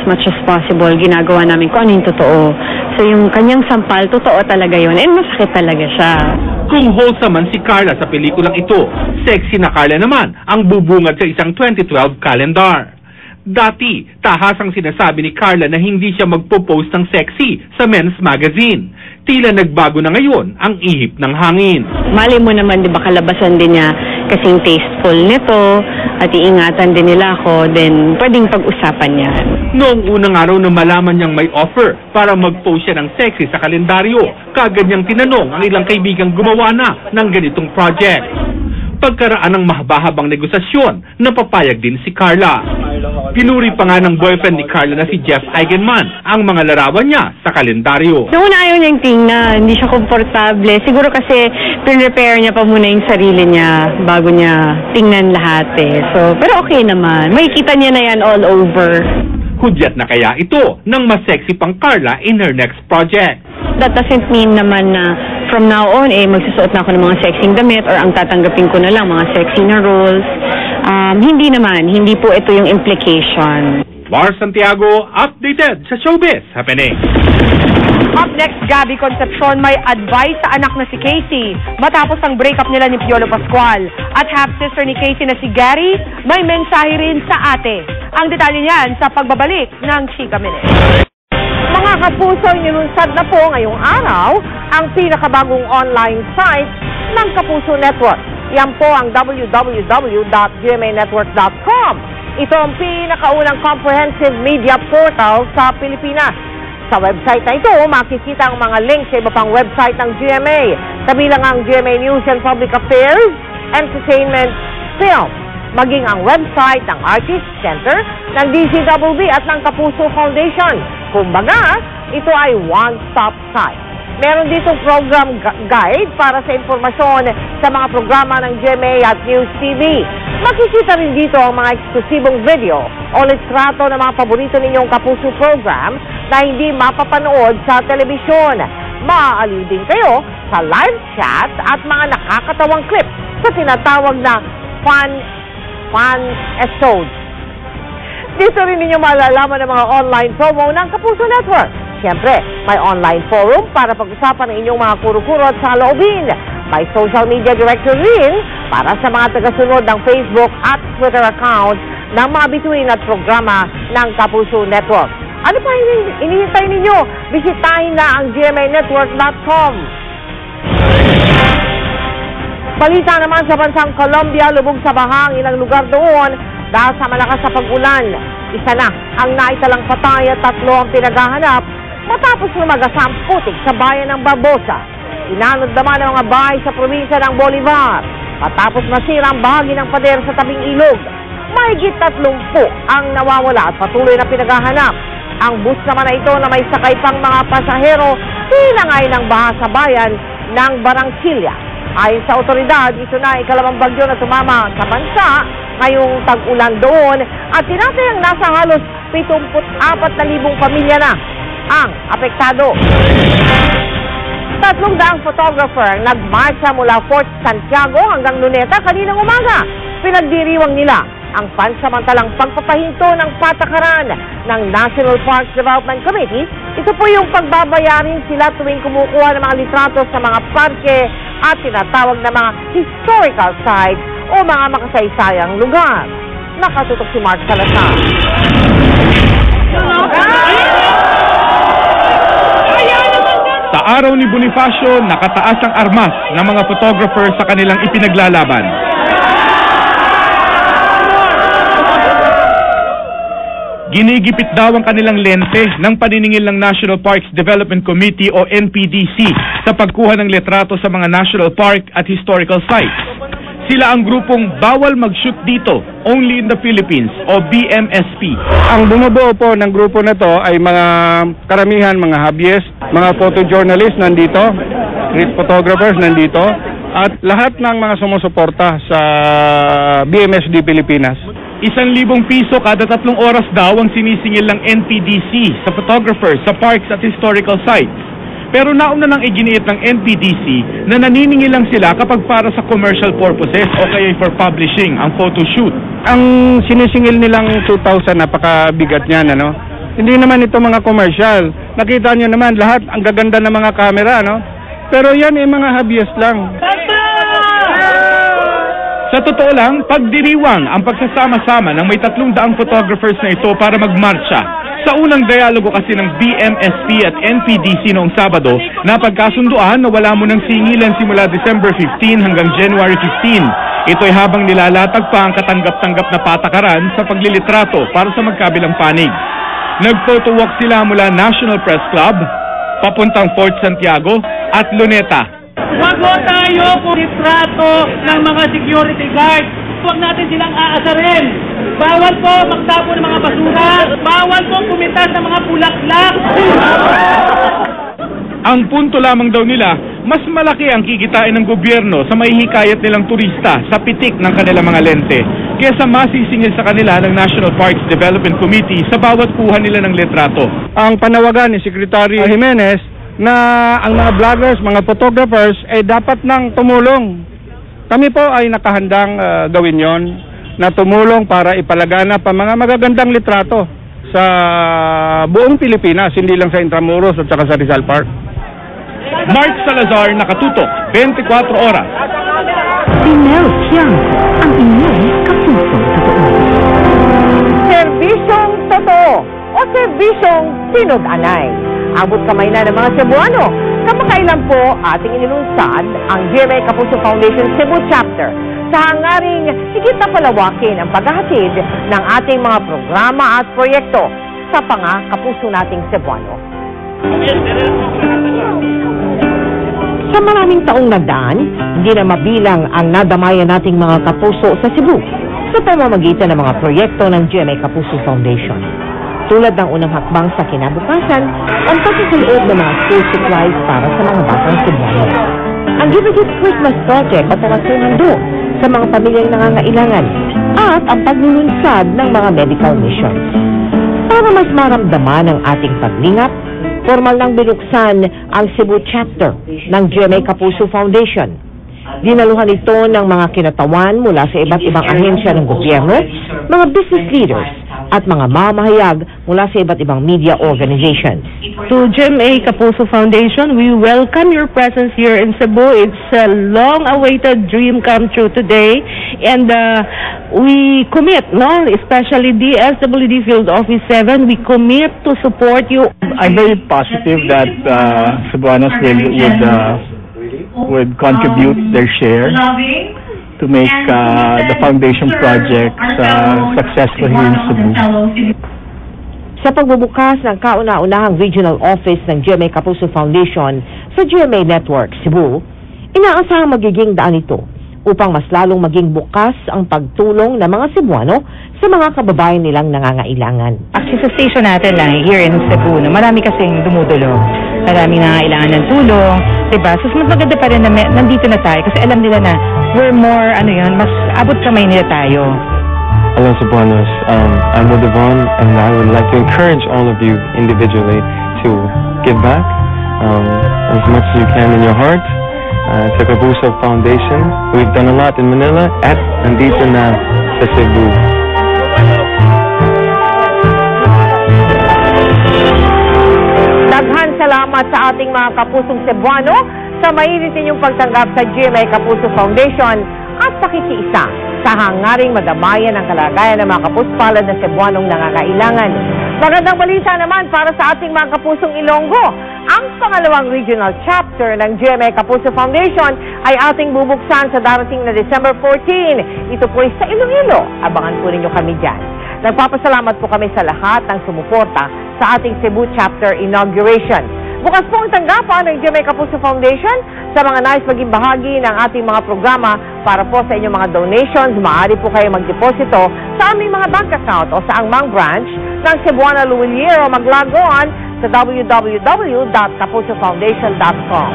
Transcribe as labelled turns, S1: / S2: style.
S1: As much as possible, ginagawa namin kung ano yung totoo. So yung kanyang sampal, totoo talaga yun. And masakit talaga siya.
S2: Kung wholesome man si Carla sa pelikulang ito, sexy na Carla naman ang bubungad sa isang 2012 calendar. Dati, tahasang sinasabi ni Carla na hindi siya magpo-post ng sexy sa men's magazine. Tila nagbago na ngayon ang ihip ng hangin.
S1: Mali mo naman, di ba, kalabasan din niya kasing tasteful nito at iingatan din nila ako, then pwedeng pag-usapan niya.
S2: Noong unang araw na malaman niyang may offer para mag-post siya ng sexy sa kalendaryo, kagad niyang tinanong ang ilang kaibigang gumawa na ng ganitong project. Pagkaraan ng mahaba-habang negosasyon, napapayag din si Carla. Pinuri pa nga ng boyfriend ni Carla na si Jeff Eigenman ang mga larawan niya sa kalendaryo.
S1: Noong ayaw niyang tingnan, hindi siya komportable. Siguro kasi prepare niya pa muna yung sarili niya bago niya tingnan lahat eh. So, pero okay naman. Makikita niya na yan all over.
S2: Hudyat na kaya ito ng mas sexy pang Carla in her next project.
S1: That doesn't mean naman na from now on, magsusuot na ako ng mga sexing damit or ang tatanggapin ko na lang mga sexy na roles. Hindi naman. Hindi po ito yung implication.
S2: Mars Santiago, updated sa Showbiz Happening.
S3: Up next, Gabby Concepcion may advice sa anak na si Casey matapos ang breakup nila ni Piolo Pascual. At half-sister ni Casey na si Gary may mensahe rin sa ate. Ang detalye niyan sa pagbabalik ng Chika Minute. Mga kapuso, nilunsad na po ngayong araw ang pinakabagong online site ng Kapuso Network. Yan po ang www.gmanetwork.com. Ito ang pinakaunang comprehensive media portal sa Pilipinas. Sa website na ito, makikita ang mga links sa iba pang website ng GMA, kabilang ang GMA News and Public Affairs, Entertainment, Film, maging ang website ng Artist Center, ng DCWB at ng Kapuso Foundation. Kumbaga, ito ay one-stop site. Meron ditong program guide para sa informasyon sa mga programa ng GMA at News TV. Makikita rin dito ang mga eksklusibong video o litrato ng mga paborito ninyong Kapuso program na hindi mapapanood sa telebisyon. Maaaliw din kayo sa live chat at mga nakakatawang clip sa tinatawag na fan episodes. Dito rin ninyo malalaman ang mga online promo ng Kapuso Network. Siyempre, may online forum para pag-usapan ng inyong mga kuro-kuro at saloobin. May social media directory rin para sa mga tagasunod ng Facebook at Twitter account ng mga bituin at programa ng Kapuso Network. Ano pa inihintay ninyo? Bisitahin na ang gmanetwork.com. Balita naman sa bansang Colombia, lubog sa baha ang ilang lugar doon dahil sa malakas sa pag-ulan. Isa na ang naitalang patay at 3 ang pinaghahanap matapos lumagasang putik sa bayan ng Barbosa. Inanod naman ang mga bahay sa probinsya ng Bolivar matapos masira ang bahagi ng pader sa tabing ilog. Mahigit 30 ang nawawala at patuloy na pinaghahanap. Ang bus naman na ito na may sakay pang mga pasahero tinangay ng baha sa bayan ng Barranquilla. Ayon sa otoridad, ito na ikalawang bagyo na tumama sa bansa ngayong tag-ulan doon at tinatayang nasa halos 74,000 pamilya na ang apektado. 300 photographer ang nagmarcha mula Fort Santiago hanggang Luneta kaninang umaga. Pinagdiriwang nila ang pansamantalang pagpapahinto ng patakaran ng National Parks Development Committee. Ito po yung pagbabayarin sila tuwing kumukuha ng mga litrato sa mga parke at tinatawag na mga historical sites o mga makasaysayang lugar. Nakatutok si Mark Salazar.
S2: Sa araw ni Bonifacio, nakataas ang armas ng mga photographer sa kanilang ipinaglalaban. Ginigipit daw ang kanilang lente ng paniningil ng National Parks Development Committee o NPDC sa pagkuha ng litrato sa mga National Park at Historical Sites. Sila ang grupong Bawal Mag-Shoot Dito, Only in the Philippines o BMSP.
S4: Ang bumubuo po ng grupo na to ay mga karamihan, mga hobbyist, mga photojournalists nandito, street photographers nandito, at lahat ng mga sumusuporta sa BMSD Pilipinas.
S2: 1,000 piso kada 3 oras daw ang sinisingil ng NPDC sa photographers sa parks at historical sites. Pero nauna nang iginiit ng NPDC na naniningil lang sila kapag para sa commercial purposes o kaya for publishing ang photoshoot.
S4: Ang sinisingil nilang 2,000, napakabigat niyan, ano? Hindi naman ito mga commercial. Nakita nyo naman lahat, ang gaganda ng mga camera, no? Pero yan ay mga habyes lang.
S2: Sa totoo lang, pagdiriwang ang pagsasama-sama ng may 300 photographers na ito para magmarcha. Sa unang dialogo kasi ng BMSP at NPDC noong Sabado, napagkasunduan na wala mo ng singilan simula December 15 hanggang January 15. Ito'y habang nilalatag pa ang katanggap-tanggap na patakaran sa paglilitrato para sa magkabilang panig. Nag-photo walk sila mula National Press Club, papuntang Fort Santiago at Luneta.
S5: Huwag mo tayo kung litrato ng mga security guard. Huwag natin silang aasarin. Bawal po magtapo ng mga basura. Bawal po pumitas ng mga bulaklak.
S2: Ang punto lamang daw nila, mas malaki ang kikitain ng gobyerno sa mahihikayat nilang turista sa pitik ng kanilang mga lente kesa masisingil sa kanila ng National Parks Development Committee sa bawat kuha nila ng litrato.
S4: Ang panawagan ni Secretary Jimenez na ang mga vloggers, mga photographers ay dapat nang tumulong. Kami po ay nakahandang gawin yon, na tumulong para ipalaganap ang mga magagandang litrato sa buong Pilipinas, hindi lang sa Intramuros at saka sa Rizal Park.
S2: Mark Salazar, nakatutok, 24 oras.
S6: Si Mel Tiangco, ang inyong kapusong totoo.
S3: Serbisyong totoo o serbisyong sinod-anay. Abot kamay na ng mga Cebuano. Kamakailan po ating inilunsad ang GMA Kapuso Foundation Cebu Chapter sa hangaring higit na palawakin ang paghahatid ng ating mga programa at proyekto sa kapuso nating Cebuano. Sa maraming taong nagdaan, hindi na mabilang ang nadamayan nating mga kapuso sa Cebu sa pamamagitan ng mga proyekto ng GMA Kapuso Foundation. Tulad ng unang hakbang sa kinabukasan, ang pagsusulood ng mga school supplies para sa mga batang Cebuano. Ang Give a Gift Christmas Project at mga sundo sa mga pamilyang nangangailangan at ang paglulunsad ng mga medical missions. Para mas maramdaman ang ating paglingap, formal nang binuksan ang Cebu Chapter ng GMA Kapuso Foundation. Dinaluhan ito ng mga kinatawan mula sa iba't ibang ahensya ng gobyerno, mga business leaders, at mga mamahayag mula sa iba't ibang media organizations.
S1: To GMA Kapuso Foundation, we welcome your presence here in Cebu. It's a long-awaited dream come true today, and we commit, especially DSWD Field Office 7, we commit to support you.
S7: I'm very positive that Cebuanos would contribute their share to make the foundation project successful here in Cebu.
S3: Sa pagbubukas ng kauna-unahang regional office ng GMA Kapuso Foundation sa GMA Network Cebu, inaasahang magiging daan ito upang mas lalong maging bukas ang pagtulong ng mga Cebuano sa mga kababayan nilang nangangailangan.
S1: Actually, sa station natin lang, here in Cebu, marami kasing dumudulong. Marami nangangailangan ng tulong, diba? So, mas maganda pa rin na nandito na tayo kasi alam nila na we're more, mas abot kamay nila tayo.
S8: Hello, Cebuanos. I'm Devon, and I would like to encourage all of you individually to give back as much as you can in your heart. Sa Kapuso Foundation, we've done a lot in Manila at nandito na sa Cebu.
S3: Daghan salamat sa ating mga kapusong Cebuano sa mainit ninyong pagtanggap sa GMA Kapuso Foundation at pakikiisa sa hangaring madamayan ang kalagayan ng mga kapuspalad na Cebuanong nangangailangan. Magandang balita naman para sa ating mga kapusong Ilonggo. Ang pangalawang regional chapter ng GMA Kapuso Foundation ay ating bubuksan sa darating na December 14. Ito po ay sa Iloilo. Abangan po ninyo kami dyan. Nagpapasalamat po kami sa lahat ng sumuporta sa ating Cebu Chapter Inauguration. Bukas po ang tanggapan ng GMA Kapuso Foundation sa mga nais maging bahagi ng ating mga programa. Para po sa inyong mga donations, maaari po kayo magdeposito sa aming mga bank account o sa angmang branch ng Cebuana Luwiliero. Mag-log on sa www.kapusofoundation.com.